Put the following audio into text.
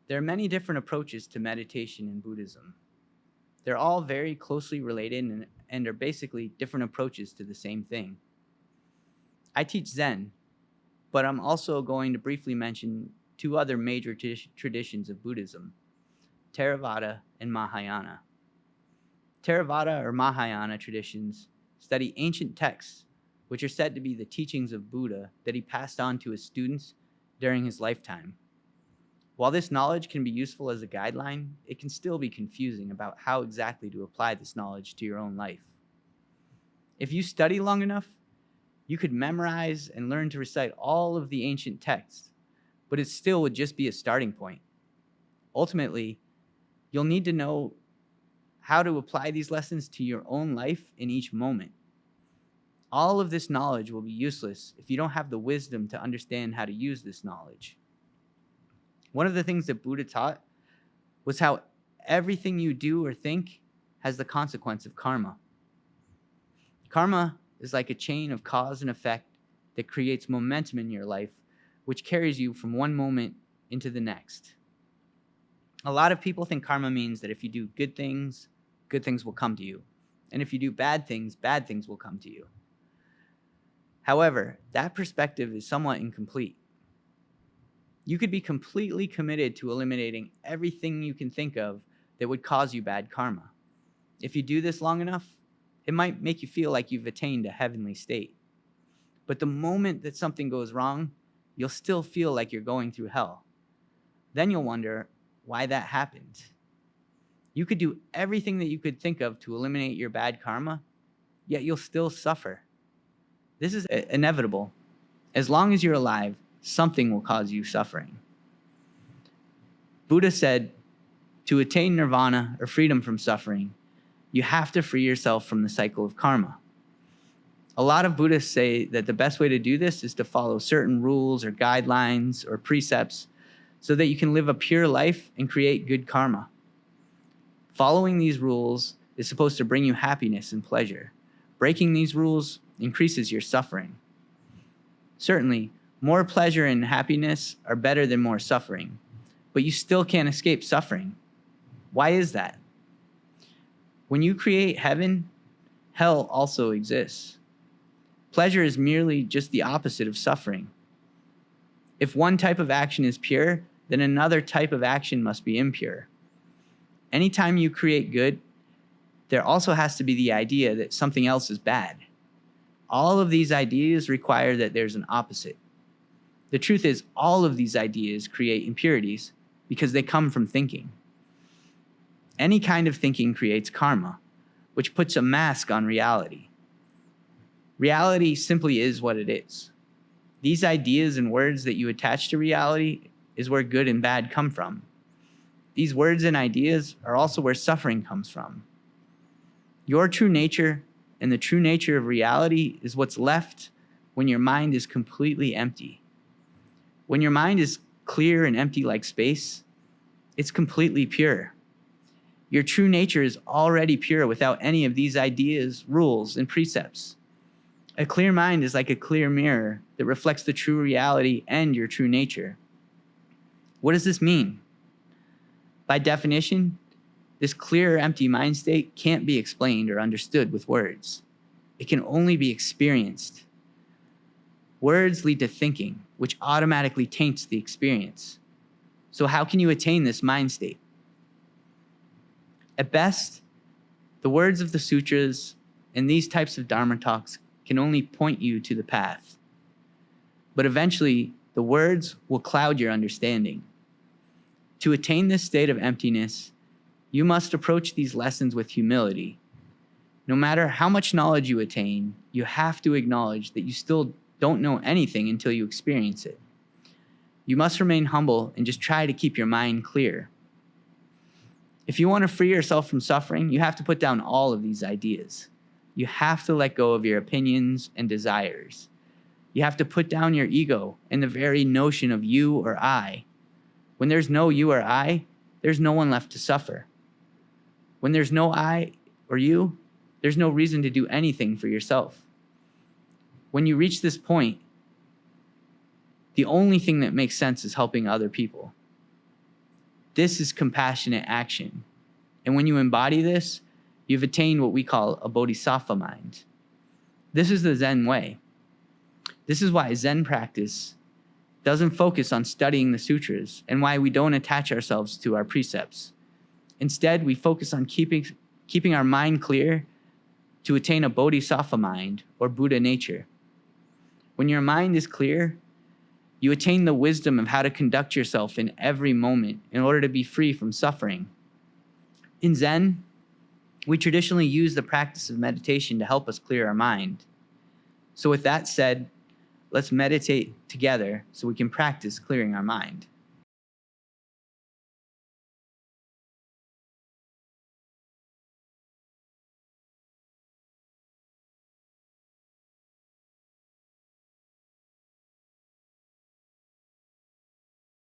There are many different approaches to meditation in Buddhism. They're all very closely related and are basically different approaches to the same thing. I teach Zen, but I'm also going to briefly mention two other major traditions of Buddhism, Theravāda and Mahayana. Theravāda or Mahayana traditions study ancient texts, which are said to be the teachings of Buddha that he passed on to his students during his lifetime. While this knowledge can be useful as a guideline, it can still be confusing about how exactly to apply this knowledge to your own life. If you study long enough, you could memorize and learn to recite all of the ancient texts, but it still would just be a starting point. Ultimately, you'll need to know how to apply these lessons to your own life in each moment. All of this knowledge will be useless if you don't have the wisdom to understand how to use this knowledge. One of the things that Buddha taught was how everything you do or think has the consequence of karma. Karma is like a chain of cause and effect that creates momentum in your life, which carries you from one moment into the next. A lot of people think karma means that if you do good things will come to you. And if you do bad things will come to you. However, that perspective is somewhat incomplete. You could be completely committed to eliminating everything you can think of that would cause you bad karma. If you do this long enough, it might make you feel like you've attained a heavenly state. But the moment that something goes wrong, you'll still feel like you're going through hell. Then you'll wonder why that happened. You could do everything that you could think of to eliminate your bad karma, yet you'll still suffer. This is inevitable. As long as you're alive, something will cause you suffering. Buddha said, to attain nirvana or freedom from suffering, you have to free yourself from the cycle of karma. A lot of Buddhists say that the best way to do this is to follow certain rules or guidelines or precepts so that you can live a pure life and create good karma. Following these rules is supposed to bring you happiness and pleasure. Breaking these rules increases your suffering. Certainly, more pleasure and happiness are better than more suffering, but you still can't escape suffering. Why is that? When you create heaven, hell also exists. Pleasure is merely just the opposite of suffering. If one type of action is pure, then another type of action must be impure. Anytime you create good, there also has to be the idea that something else is bad. All of these ideas require that there's an opposite. The truth is, all of these ideas create impurities because they come from thinking. Any kind of thinking creates karma, which puts a mask on reality. Reality simply is what it is. These ideas and words that you attach to reality is where good and bad come from. These words and ideas are also where suffering comes from. Your true nature and the true nature of reality is what's left when your mind is completely empty. When your mind is clear and empty like space, it's completely pure. Your true nature is already pure without any of these ideas, rules, and precepts. A clear mind is like a clear mirror that reflects the true reality and your true nature. What does this mean? By definition, this clear, empty mind state can't be explained or understood with words. It can only be experienced. Words lead to thinking, which automatically taints the experience. So how can you attain this mind state? At best, the words of the sutras and these types of Dharma talks can only point you to the path. But eventually, the words will cloud your understanding. To attain this state of emptiness, you must approach these lessons with humility. No matter how much knowledge you attain, you have to acknowledge that you still don't know anything until you experience it. You must remain humble and just try to keep your mind clear. If you want to free yourself from suffering, you have to put down all of these ideas. You have to let go of your opinions and desires. You have to put down your ego and the very notion of you or I. When there's no you or I, there's no one left to suffer. When there's no I or you, there's no reason to do anything for yourself. When you reach this point, the only thing that makes sense is helping other people. This is compassionate action. And when you embody this, you've attained what we call a Bodhisattva mind. This is the Zen way. This is why Zen practice doesn't focus on studying the sutras and why we don't attach ourselves to our precepts. Instead, we focus on keeping our mind clear to attain a Bodhisattva mind or Buddha nature. When your mind is clear, you attain the wisdom of how to conduct yourself in every moment in order to be free from suffering. In Zen, we traditionally use the practice of meditation to help us clear our mind. So with that said, let's meditate together so we can practice clearing our mind.